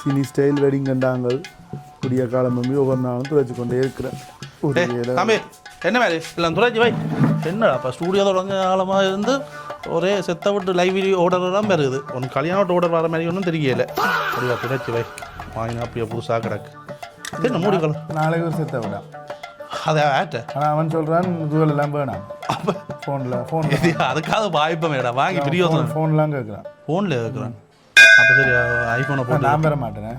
Cine style wedding கண்டாங்கள் புதிய காலம் நம்பி ஒவ்வொரு நாளும் துளைச்சு கொண்டே இருக்கிறேன். தம்பி என்ன மாதிரி இல்லை துளைச்சி வை என்னடா இப்போ ஸ்டூடியோ தொடங்க காலமாக இருந்து ஒரே செத்த விட்டு லைவ் வீடியோ ஆர்டர் தான் பெருகுது உனக்கு கல்யாணம் ஆர்டர் வர மாதிரி ஒன்றும் தெரியல. அப்படியா துளைச்சி வை வாங்கினா அப்படியே புதுசாக கிடக்கு என்ன மூடிக்கலாம். நாளைக்கு ஒரு செத்த விடா அதை ஆட்ட ஆனால் அவன் சொல்கிறான் இதுவெல்லாம் எல்லாம் வேணாம். அப்போ ஃபோனில் அதுக்காக வாய்ப்பை மேடா வாங்கி பிரியோசனம் ஃபோன்லாம் கேட்குறான். ஃபோனில் கேட்குறான். அப்போ சரி ஐஃபோனை போட்டு நான் பெற மாட்டேன்.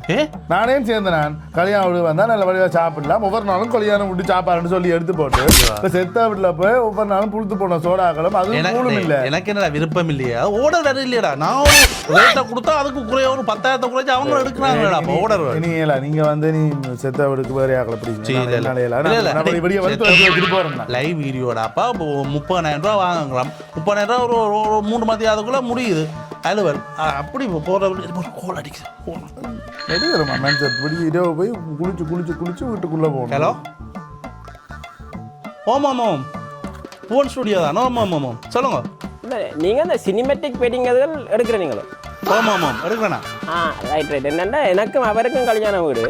நானே சேர்ந்தேன். நான் கல்யாணம் வீடு வந்தால் நல்ல வழியாக சாப்பிடலாம். ஒவ்வொரு நாளும் கல்யாணம் விட்டு சாப்பாடுன்னு சொல்லி எடுத்து போட்டு இப்போ செத்த வீட்டில் போய் ஒவ்வொரு நாளும் புழுத்து போன சோடாக்களும் அது மூணும் இல்லை. எனக்கு என்ன விருப்பம் இல்லையா ஓடர் வேறு இல்லையடா. நான் ஒரு ரேட்டை கொடுத்தா அதுக்கு குறைய ஒரு 10,000 குறைச்சி அவங்க எடுக்கிறாங்கடா. அப்போ ஓடர் நீங்களா நீங்கள் வந்து நீ செத்த வீடுக்கு வேறு ஆக்கலை பிடிக்கும் லைவ் வீடியோடாப்பா 30,000 ரூபா வாங்குறோம். 30,000 ரூபா ஒரு 3 மதியம் அதுக்குள்ளே முடியுது. அலுவல் அப்படி போகிற கோல் அடிக்குது எடுக்கிறோமா மேன்சர் இப்படி இரவு போய் குளிச்சு வீட்டுக்குள்ளே போகணும். ஹலோ ஓமாம் ஃபோன் ஸ்டுடியோ தான். ஓமாம் சொல்லுங்க. இல்லை நீங்கள் அந்த சினிமேட்டிக் வெட்டிங் அதுகள் எடுக்கிறீங்களோ? ஓமாம் எடுக்கிறேண்ணா. ரைட் என்னென்னா எனக்கும் அவருக்கும் கல்யாணம் வீடு.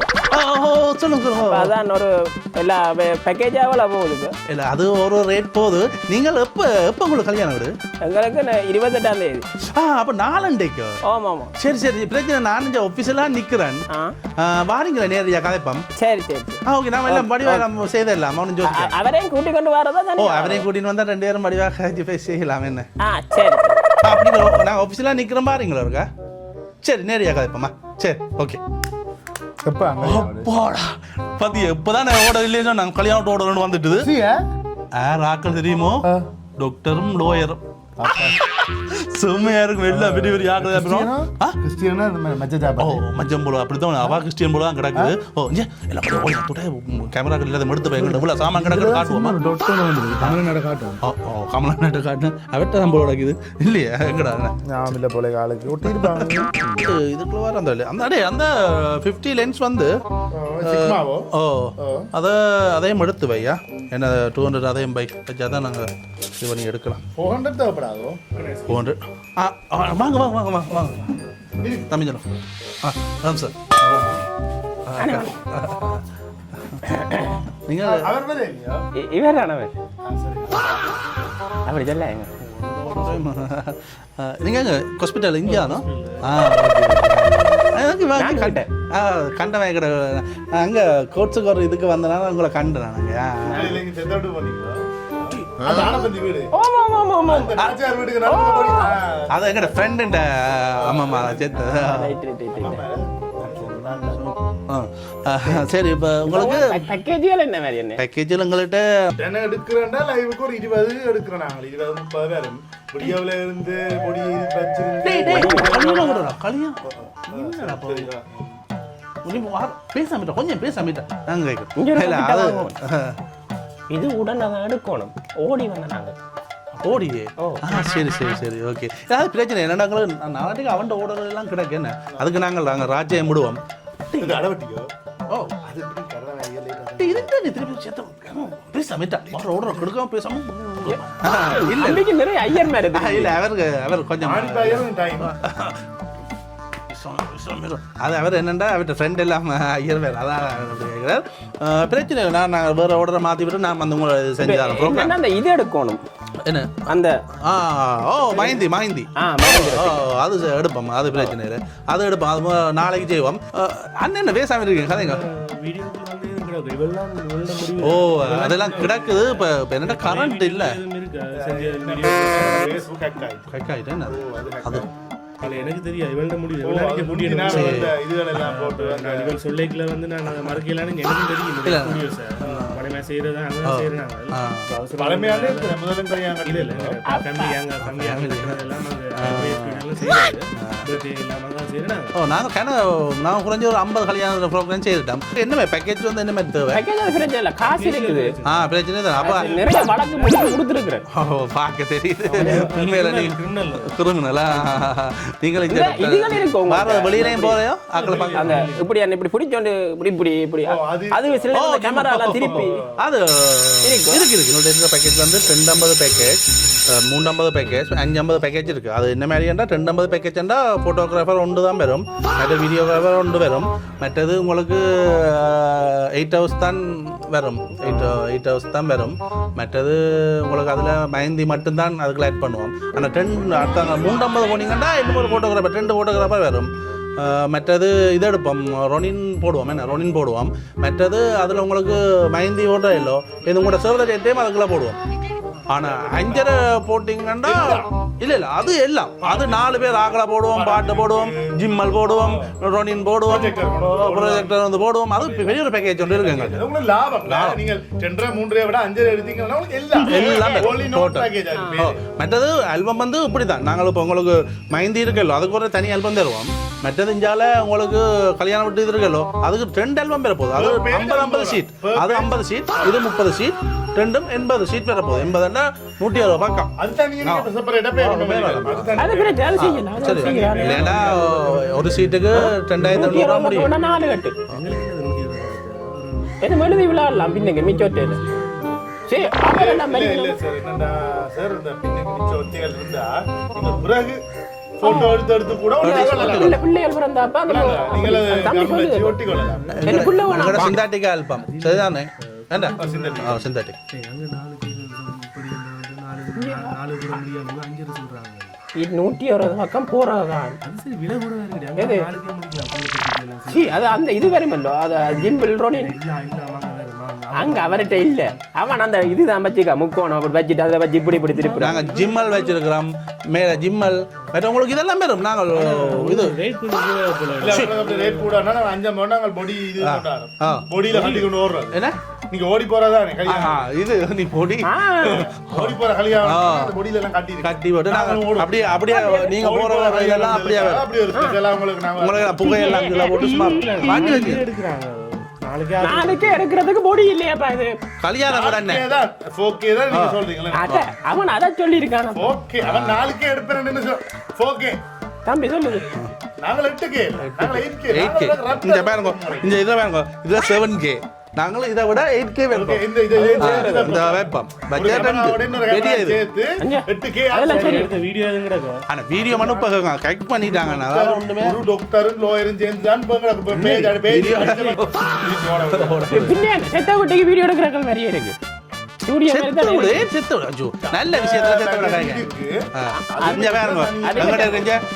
சொல்லுங்க. அதான் ஒரு எல்லா பேக்கேஜாக எவ்வளோ போகுது? இல்லை அது ஒரு ரேட் போகுது. நீங்கள் எப்போ உங்களுக்கு கல்யாணம் வீடு? எங்களுக்கு 28ஆம் தேதி. அப்போ 4 ஆமாம். சரி பிரச்சனை. நான் ஆஃபீஸெல்லாம் நிற்கிறேன். வாரீங்களா நேரடியா கதைப்பம்? சரி ஓகே நான் எல்லாம் படிவாக நம்ம செய்திடலாம். அவனு சொல்லி அவரையும் கூட்டிக் கொண்டு வரதா? அவரையும் கூட்டின்னு வந்தால் 2 பேரும் படிவாக பேசி செய்யலாம். என்ன சரி அப்படி நான் ஆஃபீஸெல்லாம் நிற்கிறேன் பாருங்களா இருக்கா? சரி நேரடியா கதைப்பம்மா. சரி ஓகே. இப்பதான் ஓடர் இல்லையா நாங்கள் கல்யாணம் ஓடர்னு வந்துட்டுது. யார் ஆக்கள் தெரியுமோ? டாக்டரும் லோயரும் செம்மையா இருக்கும். எல்லா பெரிய பெரிய ஆக்கள் மச்சம் போல அப்படித்தான். அவா கிறிஸ்டியன் போல தான் கிடக்குது. கேமரா எடுத்து எவ்வளோ சாமான் கிடக்குது காட்டுவோமா? கமலநாட்டை காட்டு அவட்ட தான் போல கிடக்குது இல்லையா? எங்கடா இல்லை போல ஆளுக்கு ஒட்டிருப்பாங்க. இதுக்குள்ள வர அந்த அந்த 50 லென்ஸ் வந்து அதையும் எடுத்து வையா. என்ன 200 அதையும் பைக் வச்சாதான் நாங்கள் இது பண்ணி எடுக்கலாம். 400 தேவைப்படாதோ? 400 வாங்க வாங்க வாங்க வாங்க வாங்க தம்பி சொல்லும். சார் நீங்கள் இவரானவர் அப்படி சொல்ல நீங்கள் எங்கே ஹாஸ்பிட்டல் இங்கேயானோ? கண்டவன் கடை அங்கே கோட்ஸுக்கு ஒரு இதுக்கு வந்தனால உங்களை கண்டேன். அது எங்கட ஃப்ரெண்ட். ஆமாம்மா சேர்த்து. சரி இப்போ உங்களுக்கு பேக்கேஜில் என்ன மாதிரி? என்ன பேக்கேஜில் உங்கள்கிட்ட என்ன எடுக்கிறேன்டா லைவுக்கு ஒரு 20 எடுக்கிறேன். நாங்கள் 20-30 பேரும் பொடியாவில் இருந்து பொடி பேசாமிட்டோம் கொஞ்சம் பேசாமிட்டா நாங்கள் கேட்குறோம். இது உடனே எடுக்கணும். ஓடி வந்த நாங்கள் ஓடியே. சரி சரி சரி ஓகே. ஏதாவது பிரச்சனை என்னன்னா நாளைக்கு அவன் ஓடர் எல்லாம் கிடக்கு. என்ன அதுக்கு நாங்கள் ராஜ்யம் விடுவோம். அவர் கொஞ்சம் அது அவர் என்னண்டா அவர்கிட்ட ஃப்ரெண்ட் எல்லாம் ஐயர் வேறு அதான் கேட்குறாரு. பிரச்சனை இல்லை. நாங்கள் வேறு ஓடரை மாற்றி விட்டு நான் வந்து உங்களை செஞ்சுதான் அந்த இது எடுக்கணும். என்ன அந்த மஹிந்தி அது எடுப்போம். அது பிரச்சனை இல்லை. அது எடுப்போம். அது நாளைக்கு செய்வோம். அண்ணன் என்ன பேசாமல் இருக்கீங்க கதைங்க? அதெல்லாம் கிடக்குது. இப்போ என்னடா கரண்ட் இல்லை. அது எனக்கு தெரியும் இவள்கிட்ட முடியும். சொல்லிக்கல வந்து நான் மறக்கலான்னு எனக்கு தெரியும். பழமையா செய்யறதா நாங்கள் குறைஞ்ச ஒரு 50 கல்யாண ப்ரோக்ராம் செய்துட்டோம். என்ன பேக்கேஜ் வந்து என்ன மாதிரி தேவை? பிரச்சனை தான். அப்போ பார்க்க தெரியுது. உண்மையில கிரிமினலா நீங்கள் வெளியிலையும் போறையோ ஆக்களை அந்த இப்படி இப்படி பிடிச்சோண்டு இப்படி இப்படி அது கேமரா திருப்பி அது இருக்கு. பேக்கேஜ் வந்து 250 பேக்கேஜ் 350 பேக்கேஜ் 550 பேக்கேஜ் இருக்குது. அது என்ன மாதிரியாண்டா 250 பேக்கேஜ்ண்டா ஃபோட்டோகிராஃபர் ஒன்று தான் வரும், மற்ற வீடியோகிராஃபர் ஒன்று வரும், மற்றது உங்களுக்கு 8 ஹவர்ஸ் தான் வரும், 8 ஹவர்ஸ் தான் வரும். மற்றது உங்களுக்கு அதில் மெஹந்தி மட்டும்தான் அதுக்குள்ள ஆட் பண்ணுவோம். ஆனால் 350 போனீங்கன்னா இன்னும் ஒரு ஃபோட்டோகிராஃபர் 2 ஃபோட்டோகிராஃபர் வரும். மற்றது இது எடுப்போம், ரொனின் போடுவோம். மற்றது அதில் உங்களுக்கு மெஹந்தி ஓட்டோ இல்லோ இது உங்களோட சேவ் டேட்டையும் அதுக்குள்ளே போடுவோம். ஆனால் 5.5 போட்டிங்கன்னா இல்லை அது எல்லாம் அது 4 பேர் ஆகலை போடுவோம், பாட்டு போடுவோம், ஜிம்மல் போடுவோம், ரொனின் போடுவோம், ப்ரொஜெக்டர் வந்து போடுவோம். அது பெரிய ஒரு பேக்கேஜ் ஒன்று இருக்குங்க. உங்களுக்கு லாபம். நீங்கள் 2 3 விட 5 எடுத்தீங்கன்னா எல்லாம். மற்றது ஆல்பம் வந்து இப்படி தான். நாங்கள் இப்போ உங்களுக்கு மெஹந்தி இருக்கല്ലോ அதுக்கு ஒரு தனி ஆல்பம் தருவோம். மற்றது இஞ்சால உங்களுக்கு கல்யாணம் விட்டு இது இருக்கല്ലോ அதுக்கு 2 ஆல்பம் பெற போகுது. அது 50 ஷீட், அது 50 ஷீட், இது 30 ஷீட், 2ம் 80 ஷீட் பெற போகுது. 80ன்னா 160 பக்கம். சரி இல்லைன்னா ஒரு சீட்டுக்கு 2500 முடியும். 4 கட்டு என்ன மெழுதி விளையாடலாம் பின்னுங்க மிச்சோட்டேல. சரி அதெல்லாம் பிறகு போட்டோ எடுத்து கூட பிள்ளைகள் பிறந்தாப்ப சிந்தாட்டிக் ஆல்பம் சரிதானே? ஏண்டா சிந்தாட்டிக் 160 பக்கம் போறதான். அது அந்த இது வருமல்லோ அது ஜிம்பிள் ரோனின் அங்க அவர்கிட்ட இல்ல. அவன் அந்த இதுதான் வச்சுக்கா முக்கோணம் அப்படி வச்சுட்டு அதை வச்சு இப்படி திருப்பி நாங்க ஜிம்மல் வச்சிருக்கிறோம். மேல ஜிம்மல் மற்ற உங்களுக்கு இதெல்லாம் வரும். நாங்கள் இது ரேட் கூட 5 நாங்கள் பொடி இது பொடியில கட்டி கொண்டு ஓடுறோம். என்ன நீங்க ஓடி போறதானே இது நீ பொடி ஓடி போற கல்யாணம் பொடியில எல்லாம் கட்டி போட்டு நாங்க அப்படியே நீங்க போற இதெல்லாம் அப்படியே உங்களுக்கு புகையெல்லாம் இதுல போட்டு சும்மா மாட்டி வச்சு எடுக்கிறாங்க. நாளைக்கே எடுக்கிறதுக்கு பொடி இல்லையாப்பா இது கல்யாணம் கூட என்ன ஓகே தான் நீங்க சொல்றீங்களா? அவன் அத சொல்லி இருக்கான். ஓகே அவன் நாளைக்கே எடுப்பேன்னு ஓகே தம்பி சொல்லுது. நாங்க 8K நாங்க 8K இந்த பாருங்க இந்த இத பாருங்க இதுல 7K நாங்களும் இதை விட 8K வைப்போம். இந்த வைப்போம் பட்ஜெட் பெரிய இது 8K வீடியோ எதுங்கடா ஆனா வீடியோ மட்டும் இப்ப கரெக்ட் பண்ணிட்டாங்க. அதான் ஒண்ணுமே ஒரு டாக்டரும் லாயரும் சேர்ந்து தான் பின்ன செத்த விட்டுக்கு வீடியோ எடுக்கறதுக்கு நிறைய இருக்கு. நல்ல விஷயத்துல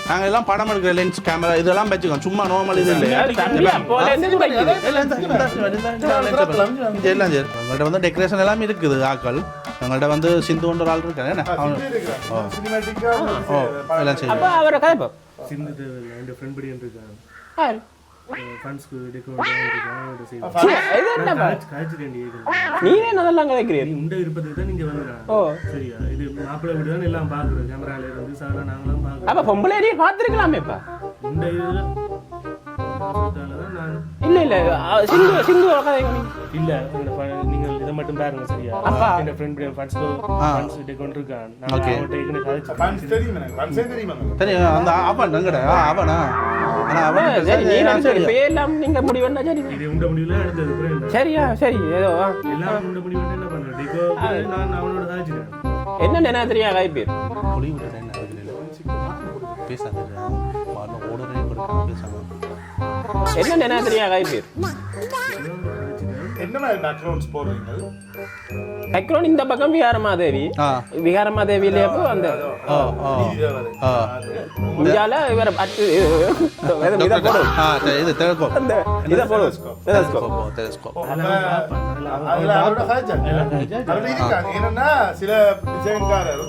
நாங்க எல்லாம் படம் எடுக்கிற லென்ஸ் கேமரா இதெல்லாம் வச்சுக்கோம். சும்மா நார்மல் இது இல்லை. எல்லாம் சரி உங்கள்கிட்ட வந்து டெக்கரேஷன் எல்லாம் இருக்குது. ஆக்கள் எங்கள்கிட்ட வந்து சிந்து ஒன்று ஆள் இருக்காரு. எல்லாம் சரி அவரை கதைப்போம். ஃபண்ட்ஸ்க்கு நீரே அதெல்லாம் கதைக்கிறீங்க. உண்ட விருப்பத்துக்கு தான் நீங்க வந்துடுறாங்க. சரியா இது மாப்பிள்ளை வீடு தான் எல்லாம் பாக்குறோம். கேமரால இருந்து சார் நாங்களாம் பாக்குறோம். அப்ப பொம்பளை பாத்துருக்கலாமே. இப்ப உண்ட இதுல இல்ல இல்ல சிந்து சிந்து இல்ல நீங்க இத மட்டும் பாருங்க. சரியா இந்த ஃப்ரெண்ட் ஃபண்ட்ஸ் டெக்கவுண்ட் இருக்கான். நான் அவட்ட ஏகனே காலேஜ் ஃபண்ட்ஸ் தெரியுமா? ஃபண்ட்ஸ் தெரியுமா? தெரியும். அந்த அவன் நங்கட அவனா ஆனா அவன் சரி நீ வந்து பேலாம் நீங்க முடிவன்னா சரி இது உண்ட முடிவுல அடுத்தது புரியல. சரியா சரி ஏதோ எல்லாம் உண்ட முடிவுல என்ன பண்றது? டிகோ நான் அவனோட காலேஜ்ல என்ன என்ன தெரியா காய் பேர் புலி விட்டு என்ன பேசாத மார்ல ஓடரே கொடுக்க பேசாத என்ன என்ன தெரியா காய் பேர் என்ன மாதிரி பேக்ரவுண்ட்ஸ் போடுறீங்க? பேக்ரவுண்ட் இந்த பக்கம் விகாரமாதேவி விகாரமாதேவியிலே அப்போ அந்த இந்தியால இவரை பார்த்து இதை போடும். இது டெலஸ்கோப் அந்த இதை போடும் டெலஸ்கோப் என்னன்னா சில டிசைன்காரர்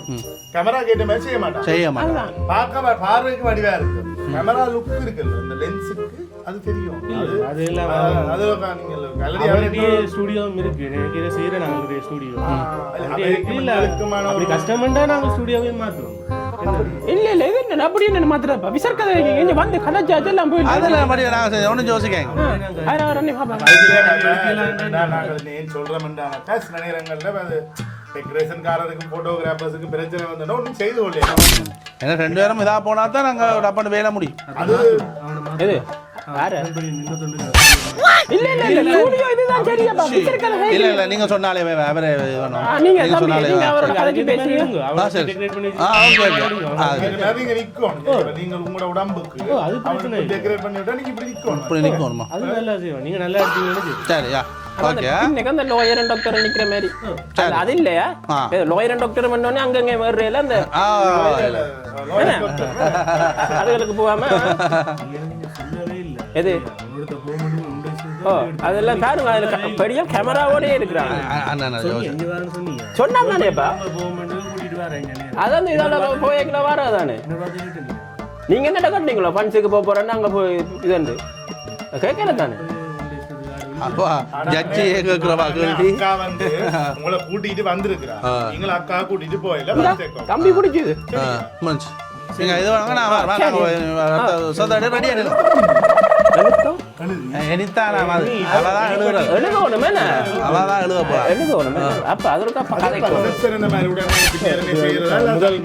கேமரா கேட்ட மாதிரி செய்ய மாட்டாங்க. பார்க்க பார்வைக்கு வடிவா இருக்கு. கேமரா லுக் இருக்குல்ல இந்த லென்ஸுக்கு அது தெரியும். அது எல்லாம் அது நீங்க ஸ்டுடியோவும் இருக்கு. எனக்கு இதை செய்யற நாங்களுடைய ஸ்டுடியோ இல்ல அப்படி கஸ்டமர்டா நாங்க ஸ்டுடியோவே மாத்துறோம். இல்ல இல்ல இது என்ன அப்படி என்ன மாத்துறப்ப விசர்க்கதை இங்க வந்து கனஜா அதெல்லாம் போய் அதெல்லாம் மாதிரி நான் ஒன்னும் யோசிக்கேன். ஆரவரனே பாப்பா நாங்கள் ஏன் சொல்றோம்ன்றாங்க சில நேரங்கள்ல அது டெக்கரேஷன்காரருக்கும் போட்டோகிராஃபர்ஸுக்கும் பிரச்சனை வந்தோன்னா ஒன்றும் செய்து கொள்ளலாம். ஏன்னா 2 பேரும் இதா போனா தான் நாங்க டப்பாண்டு வேலை முடியும். அது இது யாரு இன்னும் தொண்டு இல்ல ஸ்டூடியோ இதுதான் சரியாப்பா வச்சிருக்கல இல்ல நீங்க சொன்னாலே அவரே வேணும் நீங்க நீங்க சொன்னாலே நீங்க அவரோட கதைக்கு பேசுங்க சரி டெக்கரேட் பண்ணி நீங்க நிக்கணும் நீங்க உங்களோட உடம்புக்கு அது பிரச்சனை இல்ல. டெக்கரேட் பண்ணி விட்டா நீங்க இப்படி நிக்கணும் இப்படி நிக்கணுமா அது நல்லா செய்வோம் நீங்க நல்லா எடுத்தீங்கன்னு சரியா ஓகே இன்னைக்கு அந்த லோயர் அண்ட் டாக்டர் நிக்கிற மாதிரி அது இல்லையா லோயர் அண்ட் டாக்டர் பண்ணோடனே அங்கங்க வேறல அந்த அதுகளுக்கு போகாம சொல்லவே இல்ல எது அவரோட போகும்போது உண்டை ஓ அதெல்லாம் பாருங்க அதுல பெரிய கேமராவோடயே இருக்கிறாங்க எங்க வரணும் சொன்னீங்க சொன்னாங்கப்பா போகும்போது கூட்டிட்டு வரேன் அதான் இதோட போய்க்கல வராதானே என்ன பார்த்து கேட்டீங்க நீங்க என்ன கட்டிங்களோ ஃபன்ஸுக்கு போறேன்னா அங்க போய் இது கேட்கல தானே அப்பா ஜட்ஜி கேக்குறவா கேள்வி அக்கா வந்து உங்களை கூட்டிட்டு வந்திருக்கிறா நீங்க அக்கா கூட்டிட்டு போயில கம்பி பிடிக்குது மன்ஸ் நீங்க இது வாங்க நான் வரேன் சோதா ரெடியா எனித்தான் அவதான் எழுதுறது எழுதணுமே அவதான் எழுத போறா எழுதணுமே அப்ப அதற்கா இந்த மாதிரி உடனே பின்னேறனே செய்யறதா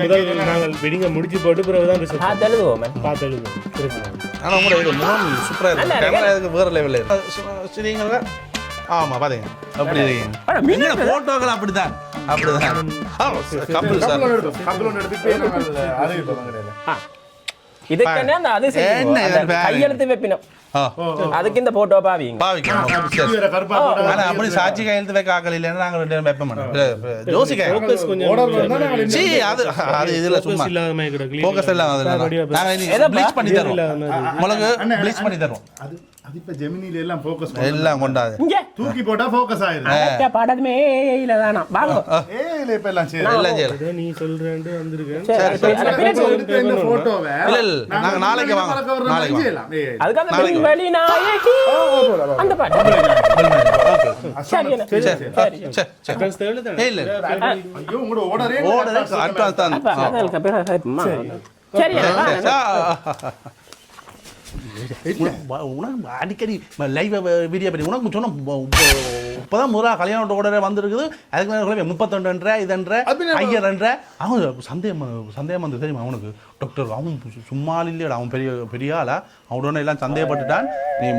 முதல் நாங்கள் வெடிங்க முடிச்சு போட்டு பிறகுதான் பார்த்து எழுதுவோமே பார்த்து எழுதுவோம் ஆனா உங்களோட இது முகம் சூப்பரா இருக்கு கேமரா இதுக்கு வேற லெவல்ல சரிங்களா ஆமா பாருங்க அப்படி இருக்கீங்க என்னோட போட்டோக்கள் அப்படிதான் கப்பல் சார் கப்பல் எடுத்து நாங்கள் அறிவிப்போம் கிடையாது இதுக்கு அந்த அது கையெழுத்து வைப்பினோம் அதுக்கு இந்த போட்டோ பாவீங்க ஆனா அப்படி சாட்சி கையெழுத்து வைக்க ஆக்கல இல்லைன்னா நாங்க ரெண்டு வைப்ப மாட்டோம் ஜோசிக்கா அது அது இதுல சும்மா போக்கஸ் எல்லாம் அதுல நாங்க ப்ளீச் பண்ணி தரோம் உங்களுக்கு ப்ளீச் பண்ணி தரோம் அது இப்ப ஜெமினில எல்லாம் ஃபோக்கஸ் எல்லாம் கொண்டாது தூக்கி போட்டா ஃபோக்கஸ் ஆயிடும் பாடமே இல்ல தானா வாங்க ஏல இப்ப எல்லாம் சரி எல்லாம் சரி நீ சொல்றேன்னு வந்திருக்கேன் எடுத்த இந்த போட்டோவை இல்ல இல்ல நாங்க நாளைக்கு வாங்க நாளைக்கு செய்யலாம் அதுக்கு வெளி நாயகி அந்த பாட்டு சரி இல்ல ஐயோ உங்களோட ஓடரே அட்வான்ஸ் தான் அதுக்கு பேர் சரி உனக்கு அடிக்கடி லைவ் வீடியோ பண்ணி உனக்கு சொன்ன இப்போதான் முதலாக கல்யாணத்தோட ஓடரே வந்திருக்குது அதுக்கு 32 இதன்ற 5 அவன் சந்தேகம் வந்து தெரியுமா அவனுக்கு டாக்டர் அவன் சும்மா இல்லையா அவன் பெரிய ஆளா அவனோட எல்லாம் சந்தேகப்பட்டுட்டான் நீ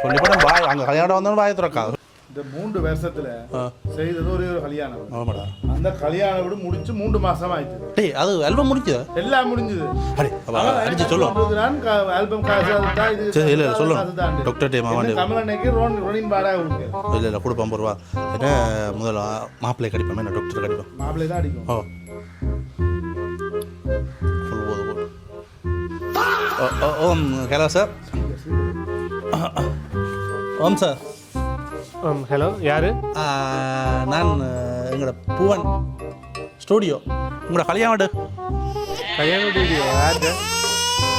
சொல்லிப்பட வாய் அங்கே கல்யாணம் வந்தோன்னு வாயை திறக்காது இந்த 3 வருஷத்துல செய்தது ஒரே ஒரு கல்யாணம் அந்த கல்யாணம் விட முடிச்சு 3 மாசம் ஆயிடுச்சு டேய் அது ஆல்பம் முடிஞ்சதா எல்லாம் முடிஞ்சது அடிச்சு சொல்லுவோம் ஆல்பம் காசு இது சரி இல்ல சொல்லுவோம் டாக்டர் டே மாவாண்டி கமலனைக்கு ரோனின் பாடா கொடுங்க இல்ல கொடுப்போம் 50 ரூபா என்ன முதல்ல மாப்பிள்ளை கடிப்போம் என்ன டாக்டர் கடிப்போம் மாப்பிள்ளை தான் அடிக்கும் ஓம் ஹலோ சார் ஓம் சார் ஹலோ யாரு நான் எங்களோட பூவன் ஸ்டூடியோ உங்களோட கல்யாணம் வீடியோ யாரு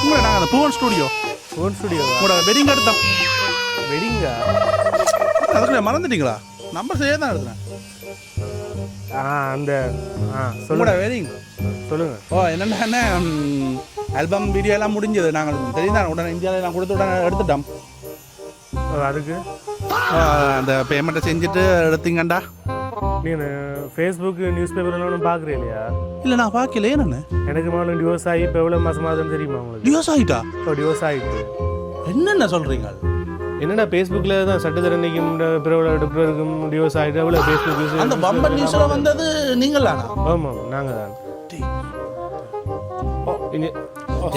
உங்களோட நாங்கள் அந்த பூவன் ஸ்டூடியோ உங்களோட வெட்டிங் எடுத்தோம் வெடிங்கா அதுக்குள்ள மறந்துட்டீங்களா நம்பர் சரியாக தான் எடுத்துனேன் அந்த உங்களோட வெட்டிங் சொல்லுங்க என்னென்ன ஆல்பம் வீடியோ எல்லாம் முடிஞ்சது நாங்கள் தெரியும் உடனே இந்தியாவில் நான் கொடுத்து உடனே எடுத்துட்டோம் அதுக்கு அந்த பேமெண்ட்டை செஞ்சுட்டு எடுத்தீங்கண்டா நீங்கள் ஃபேஸ்புக் நியூஸ் பேப்பர்லாம் ஒன்றும் பார்க்குறீ இல்லையா இல்லை நான் பார்க்கல ஏன்னு எனக்கு முதல்ல டிவோர்ஸ் ஆகி இப்போ எவ்வளோ மாதம் தெரியுமா உங்களுக்கு டிவோர்ஸ் ஆகிட்டா டிவோர்ஸ் ஆகிட்டு என்னென்ன சொல்கிறீங்க என்னடா ஃபேஸ்புக்கில் தான் சட்டத்தரணிக்கும் பிறகு டாக்டருக்கும் டிவோர்ஸ் ஆகிட்டு எவ்வளோ ஃபேஸ்புக் யூஸ் அந்த பம்பர் நியூஸில் வந்தது நீங்களாண்ணா ஆமாம் நாங்கள் தான்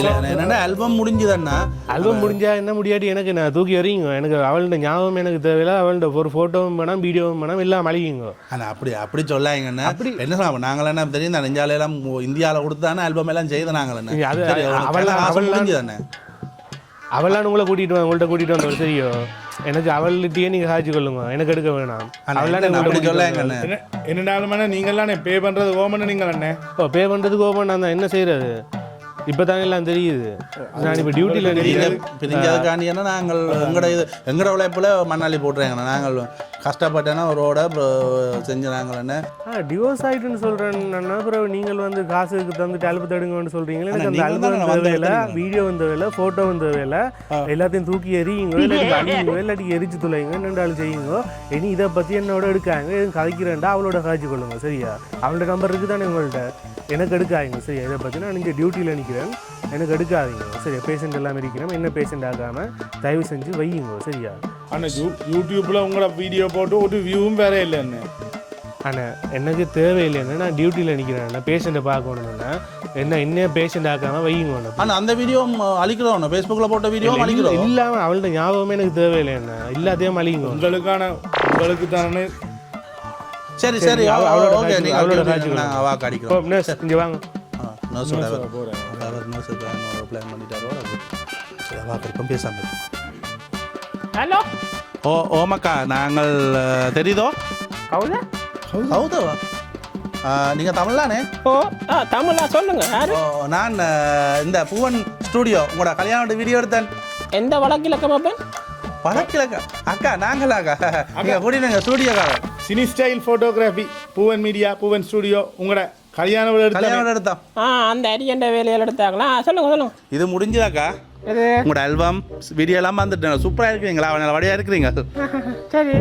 இல்லை என்னென்ன ஆல்பம் முடிஞ்சுதாண்ணா ஆல்பம் முடிஞ்சா என்ன முடியாட்டி எனக்கு நான் தூக்கி வரீங்க எனக்கு அவள்கிட்ட ஞாபகம் எனக்கு தேவையில்ல அவள்கிட்ட ஒரு ஃபோட்டோவும் வேணாம் வீடியோவும் வேணாம் எல்லாம் அழியுங்க ஆனால் அப்படி சொல்லாங்கண்ணா அப்படி என்ன நாங்கள் என்ன தெரியும் இந்த நெஞ்சாலையெல்லாம் இந்தியாவில் கொடுத்தானே ஆல்பம் எல்லாம் செய்த நாங்கள் அவள் முடிஞ்சுதானே அவளான்னு உங்களை உங்கள்கிட்ட கூட்டிகிட்டு வந்தோம் சரியோ எனக்கு அவள்கிட்டயே நீங்கள் சாட்சி கொள்ளுங்க எனக்கு எடுக்க வேணாம் அப்படி சொல்லாங்க என்னடாலும் நீங்கள்லாம் பே பண்ணுறது ஓமன்னு நீங்கள் அண்ணே பே பண்ணுறதுக்கு ஓமன் நான் என்ன செய்கிறது இப்போ தானே எல்லாம் தெரியுது நான் இப்போ டியூட்டியில் பிரிஞ்சதுக்காண்டினா நாங்கள் எங்களோட உழைப்பில் மண்ணாளி போட்டுறேங்கண்ணா நாங்கள் கஷ்டப்பட்டேன்னா ரோட செஞ்சு நாங்கள் என்ன டிவோர்ஸ் ஆகிட்டுன்னு சொல்கிறேன் அப்புறம் நீங்கள் வந்து காசுக்கு தந்துட்டு அல்பம் தடுங்கன்னு சொல்கிறீங்களே எனக்கு அந்த அல்பம் தேவையில்லை வீடியோ தேவையில்லை ஃபோட்டோ தேவையில்லை எல்லாத்தையும் தூக்கி எறியுங்க இல்லாட்டி அழியுங்க இல்லாட்டி எரிச்சு துளையுங்க ரெண்டு ஆள் செய்யுங்க இனி இதை பற்றி என்னோட எடுக்காங்க எதுவும் கதைக்கிறேன்டா அவளோட காய்ச்சி கொள்ளுங்க சரியா அவளோட நம்பர் இருக்குது தானே உங்கள்கிட்ட எனக்கு எடுக்காங்க சரியா இதை பற்றி நான் இங்கே டியூட்டியில் நிற்கிறேன் சொல்லிடுறேன், எனக்கு எடுக்காதீங்க சரியா. பேஷண்ட் எல்லாம் இருக்கணும், என்ன பேஷண்ட் ஆகாமல் தயவு செஞ்சு வையுங்க சரியா. ஆனால் யூடியூப்பில் உங்களோட வீடியோ போட்டு ஒரு வியூவும் வேற இல்லைன்னு. ஆனால் எனக்கு தேவையில்லைன்னு நான் டியூட்டியில் நிற்கிறேன், பேஷண்ட்டை பார்க்கணும்னா என்ன பேஷண்ட் ஆக்காமல் வையுங்க. ஆனால் அந்த வீடியோ அழிக்கிறோம், ஃபேஸ்புக்கில் போட்ட வீடியோ அழிக்கிறோம். இல்லாமல் அவள்கிட்ட ஞாபகமே எனக்கு தேவையில்லைண்ணா, எல்லாத்தையும் அழிங்க. உங்களுக்கு தானே. சரி சரி, அவளோட காட்சி வாக்கு அடிக்கிறோம். இங்கே வாங்க. பிளான் பண்ணிட்டாரோ சரி, வாக்கு பேசாமல். ஹலோ ஓமக்கா, நாங்கள் தெரியுதோ கவுதா கௌதவா, நீங்கள் தமிழ் தானே? ஓ தமிழா சொல்லுங்க. யாரு? நான் இந்த பூவன் ஸ்டூடியோ உங்களோட கல்யாண வீடியோ எடுத்தேன். எந்த வழக்கிலக்கமாப்பேன்? வழக்கிலக்கா அக்கா, நாங்களாக்கா நீங்கள் கூட்டிங்க ஸ்டூடியோக்காக. Cine style photography, Poovan media, Poovan studio, உங்களோட கல்யாணம் எடுத்தோம். அந்த அரியண்ட வேலையில் எடுத்தாங்களா? சொல்லுங்க. இது முடிஞ்சுதாக்கா? உங்களோட ஆல்பம் வீடியோ எல்லாம் வந்துட்டேன். சூப்பராக இருக்கிறீங்களா? அவனை வடியாக இருக்கிறீங்க. சரி,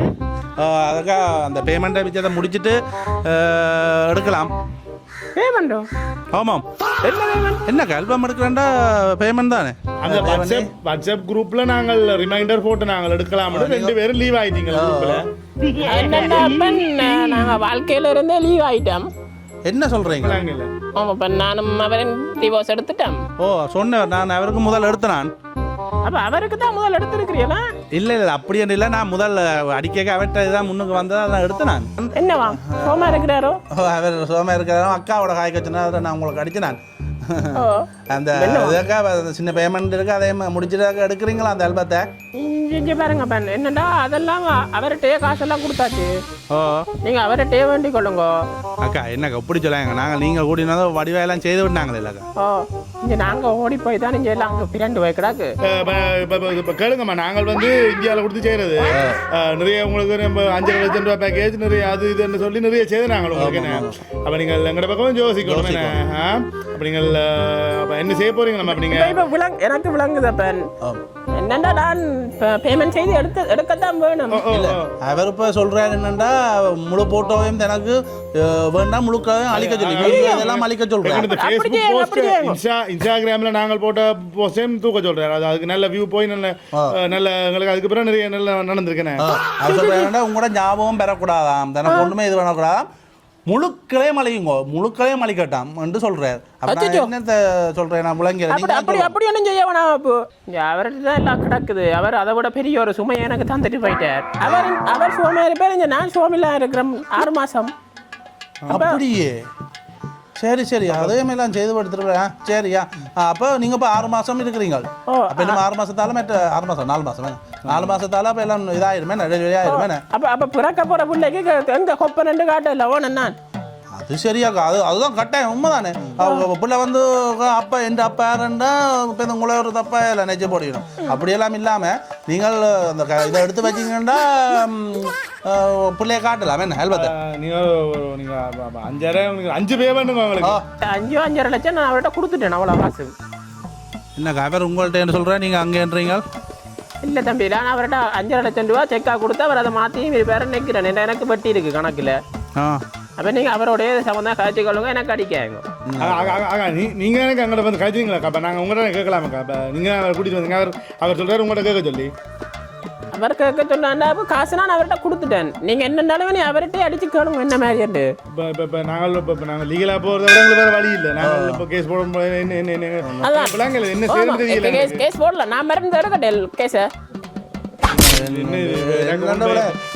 அதுக்கா அந்த பேமெண்ட்டை வச்சதை முடிச்சுட்டு எடுக்கலாம். பேமெண்ட்டோ? ஆமாம். என்னக்கா ஆல்பம் எடுக்கிறேன்டா பேமெண்ட் தானே? அந்த வாட்ஸ்அப் குரூப்ல நாங்கள் ரிமைண்டர் போட்டு நாங்கள் எடுக்கலாம். 2 பேரும் லீவ் ஆயிட்டீங்க குரூப்ல. நாங்கள் வாழ்க்கையில இருந்தே லீவ் ஆயிட்டோம். என்ன சொல்றீங்க? ஆமாம், இப்போ நானும் அவரும் டிவோர்ஸ் எடுத்துட்டேன். ஓ சொன்னேன், நான் அவருக்கு முதல் எடுத்தேன். அப்போ அவருக்கு தான் முதல் எடுத்துருக்கிறீங்களா? இல்லை அப்படி இல்லை, நான் முதல் அடிக்க அவர்கிட்ட தான் முன்னுக்கு வந்ததை நான் எடுத்தேன். என்னவா சோமா இருக்கிறாரோ? அவர் சோமா இருக்கிறாரோ, அக்காவோட காய்க்க சொன்னா நான் உங்களுக்கு அடிச்சேன். அந்த இதுக்காக சின்ன பேமெண்ட் இருக்கு, அதே முடிச்சுட்டு எடுக்கிறீங்களா அந்த ஆல்பத்தை? இங்கே பாருங்க என்னடா, அதெல்லாம் அவர்கிட்டயே காசெல்லாம் கொடுத்தாச்சு. நீங்க அவர்கிட்டயே வேண்டிக் கொள்ளுங்க. அக்கா என்னக்கா இப்படி சொல்லாங்க? நாங்கள் நீங்கள் கூட்டினா வடிவாயெல்லாம் செய்து விட்டாங்களே இல்லக்கா. இங்கே நாங்கள் ஓடி போய் தான் இங்கே எல்லாம் அங்கே பிறண்டு வைக்கிறாக்கு. இப்போ கேளுங்கம்மா, நாங்கள் இந்தியாவில் கொடுத்து செய்கிறது நிறைய உங்களுக்கு நம்ம 5 லட்சம் ரூபா பேக்கேஜ் நிறைய அது இதுன்னு சொல்லி நிறைய செய்து நாங்கள் உங்களுக்கு என்ன. அப்போ நீங்கள் எங்கட பக்கம் யோசிக்கணும் என்ன. அப்போ நீங்கள் என்ன செய்ய போறீங்க? நம்ம அப்படிங்க எனக்கு விளங்குது. என்னண்டா நான் பேமெண்ட் செய்து எடுக்கத்தான் வேணும். அவர் இப்போ சொல்றாரு என்னண்டா, முழு போட்டோவையும் எனக்கு வேண்டாம், முழுக்கவும் அழிக்க சொல்லி இதெல்லாம் அழிக்க சொல்றேன். இன்ஸ்டாகிராம்ல நாங்கள் போட்ட போஸ்டையும் தூக்க சொல்றாரு. அதுக்கு நல்ல வியூ போய் நல்ல எங்களுக்கு அதுக்கு பிறகு நிறைய நல்ல நடந்திருக்கேன். அவர் சொல்றாருன்னா உங்களோட ஞாபகம் பெறக்கூடாதாம், தனக்கு ஒன்றுமே இது பண்ணக்கூடாதாம், முழுக்களையும் அழியுங்கோ, முழுக்களையும் அழிக்கட்டாம் என்று சொல்றாரு. என்ன சொல்றேன் நான் விளங்கிறேன். அப்படி ஒன்றும் செய்ய வேணாம். அப்போ அவர்கிட்ட தான் எல்லாம் கிடக்குது. அவர் அதை விட பெரிய ஒரு சுமையை எனக்கு தந்துட்டு போயிட்டார். அவர் சுவாமியா இருப்பார், நான் சுவாமியில இருக்கிறேன் 6 மாசம். அப்படியே சரி அதே மாதிரிலாம் செய்து படுத்துருக்கேன். சரியா, அப்போ நீங்கள் இப்போ 6 மாதம் இருக்கிறீங்க. அப்போ இன்னும் 6 மாதத்தால 6 மாதம் 4 மாதம் 4 மாதத்தால அப்போ எல்லாம் இதாயிருமே, வெளியாயிருமே. அப்போ பிறக்க போகிற பிள்ளைக்கு எங்கே கொப்பை 2 காட்டல ஓனன் நான். அது சரியாக்கா, அதுதான் கட்டாயம், உண்மைதானே. பிள்ளை அப்பா எந்த அப்பா யாருண்டா இப்போ இந்த உங்களை ஒரு தப்பா இல்லை நெஞ்சு போடிக்கணும். அப்படியெல்லாம் இல்லாமல் நீங்கள் அந்த இதை எடுத்து வச்சிங்கன்னா பிள்ளைய காட்டலாம். என்ன ஹெல்பத்தை நீங்கள் 5 பேமெண்ட் உங்களுக்கு 5.5 லட்சம் நான் அவர்கிட்ட கொடுத்துட்டேன். அவ்வளோ காசு என்னக்கா அவர் உங்கள்கிட்ட என்ன சொல்கிறேன், நீங்கள் அங்கேன்றீங்க? இல்லை தம்பி, நான் அவர்கிட்ட 5.5 லட்சம் ரூபா செக்காக கொடுத்து அவர் அதை மாற்றி வேறு நிற்கிறேன். எனக்கு வட்டி இருக்குது கணக்கில். அப்போ நீங்கள் அவரோடைய சம்மந்தம் காய்ச்சி கொள்ளுங்க, எனக்கு அடிக்காங்க. நீங்கள் எனக்கு அங்கே வந்து காய்ச்சிங்களா? அப்போ நாங்கள் உங்கள்கிட்ட கேட்கலாமாக்கா? அப்போ நீங்கள் அவரை கூட்டிகிட்டு வந்தீங்க, அவர் சொல்கிறார் உங்கள்கிட்ட கேட்க சொல்லி. அவர் கேட்க சொன்னாண்டா, அப்போ காசு நான் அவர்கிட்ட கொடுத்துட்டேன். நீங்கள் என்னென்னாலும் நீ அவர்கிட்டே அடிச்சு கேளுங்க என்ன மாதிரியாண்டு. இப்போ நாங்கள் லீகலாக போகிறத விட எங்களுக்கு வேறு வழி இல்லை. நாங்கள் இப்போ கேஸ் போட என்ன செய்யறது? கேஸ் போடல, நான் மறந்து எடுக்கட்டேன் கேஸை.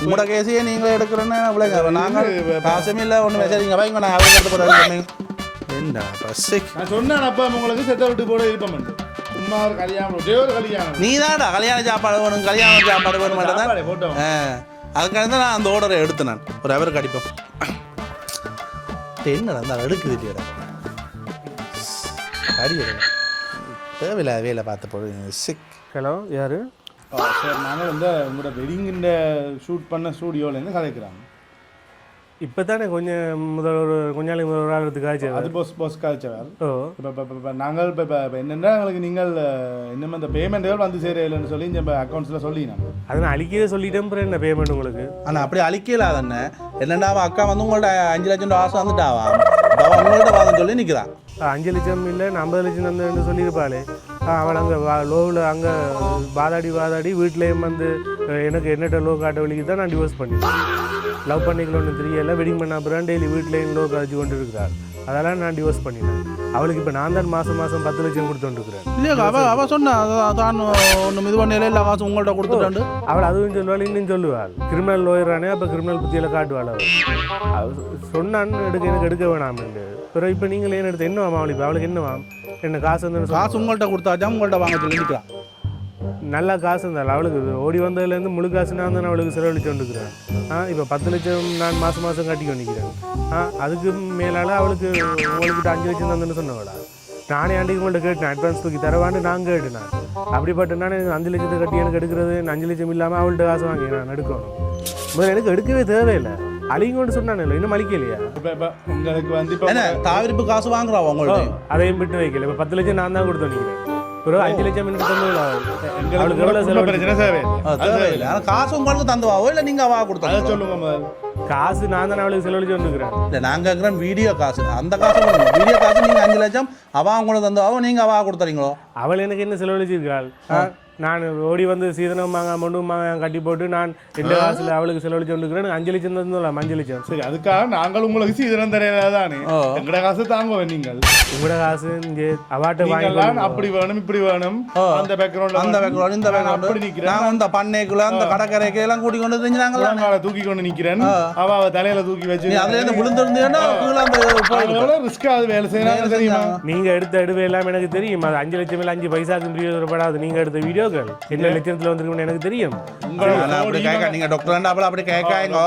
உங்களோட கேஸையே நீங்களே எடுக்கிறேன்னு நாங்கள் காசுமே இல்லை ஒன்றும் மெசேஜிங்க வைங்க. நான் அவருக்கு எடுத்து போகிறேன். என்ன நான் சொன்னேன் அப்போ உங்களுக்கு செத்த விட்டு போட இருப்பேன். சும்மா ஒரு கல்யாணம், ஒரு கல்யாணம். நீ தான்டா கல்யாண சாப்பாடு வேணும், கல்யாண சாப்பாடு வேணும் மாட்டேன் போட்டோம். அதுக்காக தான் நான் அந்த ஆர்டரை எடுத்து நான் ஒரு அவருக்கு அடிப்போம். என்னடா அந்த எடுக்குது இல்லையா அடி தேவையில்ல வேலை பார்த்து போடுங்க. சிக். ஹலோ, யாரு? சார், நாங்கள் உங்களோட வெட்டிங்கில் ஷூட் பண்ண ஸ்டூடியோலேருந்து கதைக்கிறாங்க. இப்போ தானே கொஞ்சம் ஒரு ஆளுக்கு காய்ச்சி அது போஸ் காய்ச்சவர். இப்போ நாங்கள் இப்போ என்னென்னா எங்களுக்கு நீங்கள் இன்னும் இந்த பேமெண்ட்டுகள் வந்து சேரலைன்னு சொல்லி இந்த அக்கௌண்ட்ஸில் சொல்லினோம். அதை நான் அழிக்கவே சொல்லிட்டேன். என்ன பேமெண்ட் உங்களுக்கு? ஆனால் அப்படி அழிக்கல. அதென்ன என்னென்னா அக்கா வந்து உங்கள்ட்ட 5 லட்சம் ரூபா ஆசை வந்துட்டாவா, உங்கள்கிட்ட வாதம் சொல்லி நிற்கிறான். 5 லட்சம் இல்லை 50 லட்சம் தந்தேன்னு சொல்லியிருப்பாளே அவள் அங்கே லோவில் அங்கே வாதாடி வீட்டிலேயும் வந்து எனக்கு என்னட்ட லோ காட்ட வழிக்கு தான் நான் டிவோர்ஸ் பண்ணிட்டேன். லவ் பண்ணிக்கணும்னு தெரியல, வெட்டிங் பண்ண அப்புறம் டெய்லி வீட்டிலேயும் லோ காய்ச்சி கொண்டு இருக்கிறாள். அதெல்லாம் நான் டிவோர்ஸ் பண்ணிட்டேன். அவளுக்கு இப்போ நான் தான் மாதம் 10 லட்சம் கொடுத்துட்டுருக்கிறேன். இல்லையா அவ சொன்னா தான் ஒன்றும் இது பண்ணல, எல்லா காசும் உங்கள்கிட்ட கொடுத்துட்டாண்டு. அவள் அதுவும் சொல்லுவாள், இன்னும் சொல்லுவாள் கிரிமினல் லோயரானே, அப்போ கிரிமினல் புத்தியில் காட்டுவாள். அவள் சொன்னான்னு எனக்கு எடுக்க வேணாம்ண்டு. பிறகு இப்போ நீங்கள் ஏன் எடுத்து என்னவாம் அவளுக்கு என்னவாம் என்ன காசு வந்து காசு உங்கள்கிட்ட கொடுத்தாச்சா உங்கள்கிட்ட வாங்க சொல்லி நிற்கிறான். நல்லா காசு இருந்தாலும் அவளுக்கு ஓடி வந்ததுலேருந்து முழு காசு நான் தான் அவளுக்கு செலவழிச்சு கொண்டுக்கிறேன். இப்போ 10 லட்சம் நான் மாதம் கட்டி கொண்டிக்கிறேன். அதுக்கு மேலால் அவளுக்கு உங்கள்கிட்ட 5 லட்சம் தந்துன்னு சொன்னவளா? நானே ஆண்டிக்கு உங்கள்கிட்ட கேட்டேன், அட்வான்ஸ் தூக்கி தரவான்னு நான் கேட்டேன். அப்படிப்பட்ட நான் 5 லட்சத்தை கட்டி எனக்கு எடுக்கிறது 5 லட்சம் இல்லாமல் அவள்கிட்ட காசு வாங்கி நான் எடுக்கணும். முதல்ல எனக்கு எடுக்கவே தேவையில்லை. அழிங்கொண்டு சொன்னானே இன்னும் அழிக்கலையா? உங்களுக்கு வந்து தாவிரிப்பு காசு வாங்குறா உங்கள்கிட்ட, அதையும் விட்டு வைக்கல. இப்போ 10 லட்சம் நான் தான் கொடுத்து நினைக்கிறேன். பிறகு 5 லட்சம் எனக்கு தந்தது அவளுக்கு எவ்வளோ செலவு பிரச்சனை தேவையில்லை. ஆனால் காசு உங்களுக்கு தந்துவாவோ இல்லை நீங்கள் அவா கொடுத்தா சொல்லுங்க முதல். காசு நான் தான் அவளுக்கு செலவழிச்சு வந்துக்கிறேன். இல்லை நாங்கள் இருக்கிற வீடியோ காசு, அந்த காசு வீடியோ காசு நீங்கள் 5 லட்சம் அவா உங்களுக்கு தந்துவாவோ நீங்கள் அவா கொடுத்துறீங்களோ? அவள் எனக்கு என்ன செலவழிச்சிருக்காள்? நான் ஓடி வந்து சீதனம் வாங்க மொண்டும் வாங்க கட்டி போட்டு நான் எந்த காசுல அவளுக்கு செலவழிச்சு வந்துக்கிறேன். 5 லட்சம் தந்துடலாம். 5 லட்சம் சரி, அதுக்காக நாங்கள் உங்களுக்கு சீதனம் தரையாதானே எங்கட காசு தாங்குவேன். நீங்கள் உங்களோட காசு இங்கே அவாட்ட வாங்கி அப்படி வேணும் இப்படி வேணும், அந்த பேக்ரவுண்ட் அந்த பேக்ரவுண்ட் இந்த பேக்ரவுண்ட் அப்படி நிக்கிறேன். நான் அந்த பண்ணைக்குள்ள அந்த கடற்கரைக்கு எல்லாம் கூட்டி கொண்டு தெரிஞ்சாங்களா தூக்கி கொண்டு நிக்கிறேன். அவ தலையில தூக்கி வச்சு அதுல இருந்து விழுந்திருந்தேன்னா ரிஸ்க் அது வேலை செய்யறாங்க தெரியுமா? நீங்க எடுத்த எடுவே எல்லாம் எனக்கு தெரியும். அது 5 லட்சம் மேல 5 பைசாக்கு பிரயோஜனப்படாது. நீங்க எடுத்த வீடியோக்கள் என்ன லட்சத்துல வந்திருக்குன்னு எனக்கு தெரியும். நீங்க டாக்டர் அப்படி கேட்காங்க,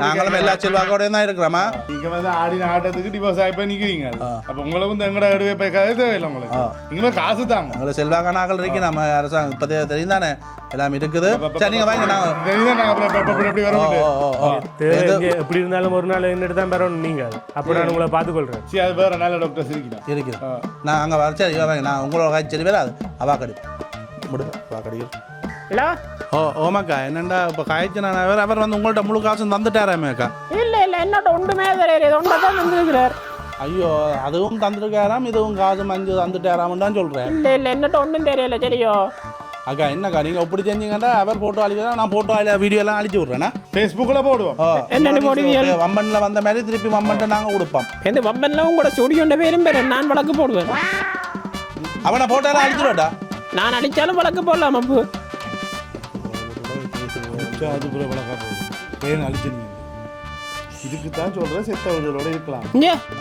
நாங்களும் எல்லா செல்வாக்கோட தான் இருக்கிறோமா? நீங்க வந்து ஆடின ஆட்டத்துக்கு டிவோர்ஸ் ஆகி நிக்கிறீங்க. அப்ப உங்களுக்கு வந்து எங்கட எடுவே பேக்காதே தேவையில்லை. உங்களுக்கு நீங்க காசு தாங்க. உங்களுக்கு செல்வாக்கான ஆக்கள் இருக்கு நம்ம அரசாங்கம் இப்ப தெரியும் தானே, எல்லாம் இருக்குது. சரி நீங்க வாங்க, நாங்க எப்படி இருந்தாலும் ஒரு நாள் என்னட்டு தான் பெறணும். நீங்க அப்ப நான் உங்களை பார்த்துக்கொள்றேன். சரி, அது வேற நல்ல டாக்டர்ஸ் இருக்குது. நான் அங்க வர சரி வாங்க, நான் உங்களோட காய்ச்சி சரி வேலை அது அவா கடி முடியும் அவா கடிகள். ஹலோ ஓமாக்கா என்னண்டா இப்போ காய்ச்சி நான் அவர் வந்து உங்கள்கிட்ட முழு காசும் தந்துட்டாராமேக்கா? இல்லை என்னோட ஒன்றுமே தெரியாது. ஒன்றை தான் தந்துருக்கிறார். ஐயோ, அதுவும் தந்துருக்காராம், இதுவும் காசு மஞ்சள் தந்துட்டாராமன்னு தான் சொல்கிறேன். இல்லை என்னட்ட ஒன்றும் தெரியல. சரியோ அக்கா, என்னக்கா நீங்கள் எப்படி செஞ்சீங்கன்னா அவர் ஃபோட்டோ அழிக்கிறா, நான் ஃபோட்டோ வீடியோ எல்லாம் அழிச்சு விட்றேன்னா ஃபேஸ்புக்கில் போடுவோம். என்னென்ன போடுவீங்க? வம்பனில் வந்த மாதிரி திருப்பி வம்பன்ட்டு நாங்கள் கொடுப்போம். எந்த வம்பனில் உங்களோட ஸ்டுடியோட பேரும் பேர் நான் வழக்கு போடுவேன். அவனை ஃபோட்டோ எல்லாம் அழிச்சிடுவாட்டா? நான் அழிச்சாலும் வழக்கு போடலாம். அப்பு அது கூட வழக்கா போகுது. அழிச்சிருங்க. இதுக்கு தான் சொல்கிறேன், செத்தவர்களோட இருக்கலாம்.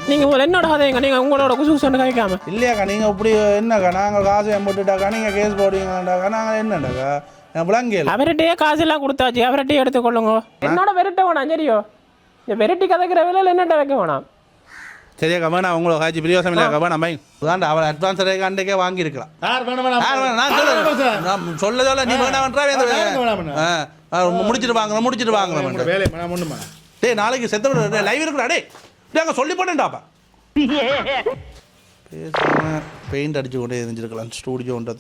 நீங்கள் என்னோட கதைங்க, நீங்கள் உங்களோட குசு சொன்ன கதைக்காம இல்லையாக்கா, நீங்கள் இப்படி என்னக்கா நாங்கள் காசு போட்டுட்டாக்கா நீங்கள் கேஸ் போடுவீங்கடாக்கா, நாங்கள் என்னண்டாக்கா விளங்கல. அவர்கிட்டயே காசெல்லாம் கொடுத்தாச்சு, அவர்கிட்டயே எடுத்துக்கொள்ளுங்க. என்னோட வெரைட்ட வேணாம். சரியோ, இந்த வெரைட்டி கதைக்கிற வேலையில் என்னட்ட வைக்க வேணாம். சரியாக்கா, வேணா உங்களை காய்ச்சி பிரியோசம் இல்லையாக்கா, வேணாம் பை அதான் அவன் அட்வான்ஸ் அன்றைக்கே வாங்கியிருக்கலாம். நான் சொல்ல நீ வேணாம் முடிச்சிட்டு வாங்க வேலை ஒன்றுமா. டேய் நாளைக்கு செத்த லைவ் இருக்குடா. டே அங்கே சொல்லி போட்டேன்டாப்பா. பெயிண்ட் அடிச்சு கொண்டே இருந்துருக்கலாம் ஸ்டூடியோ ஒன்று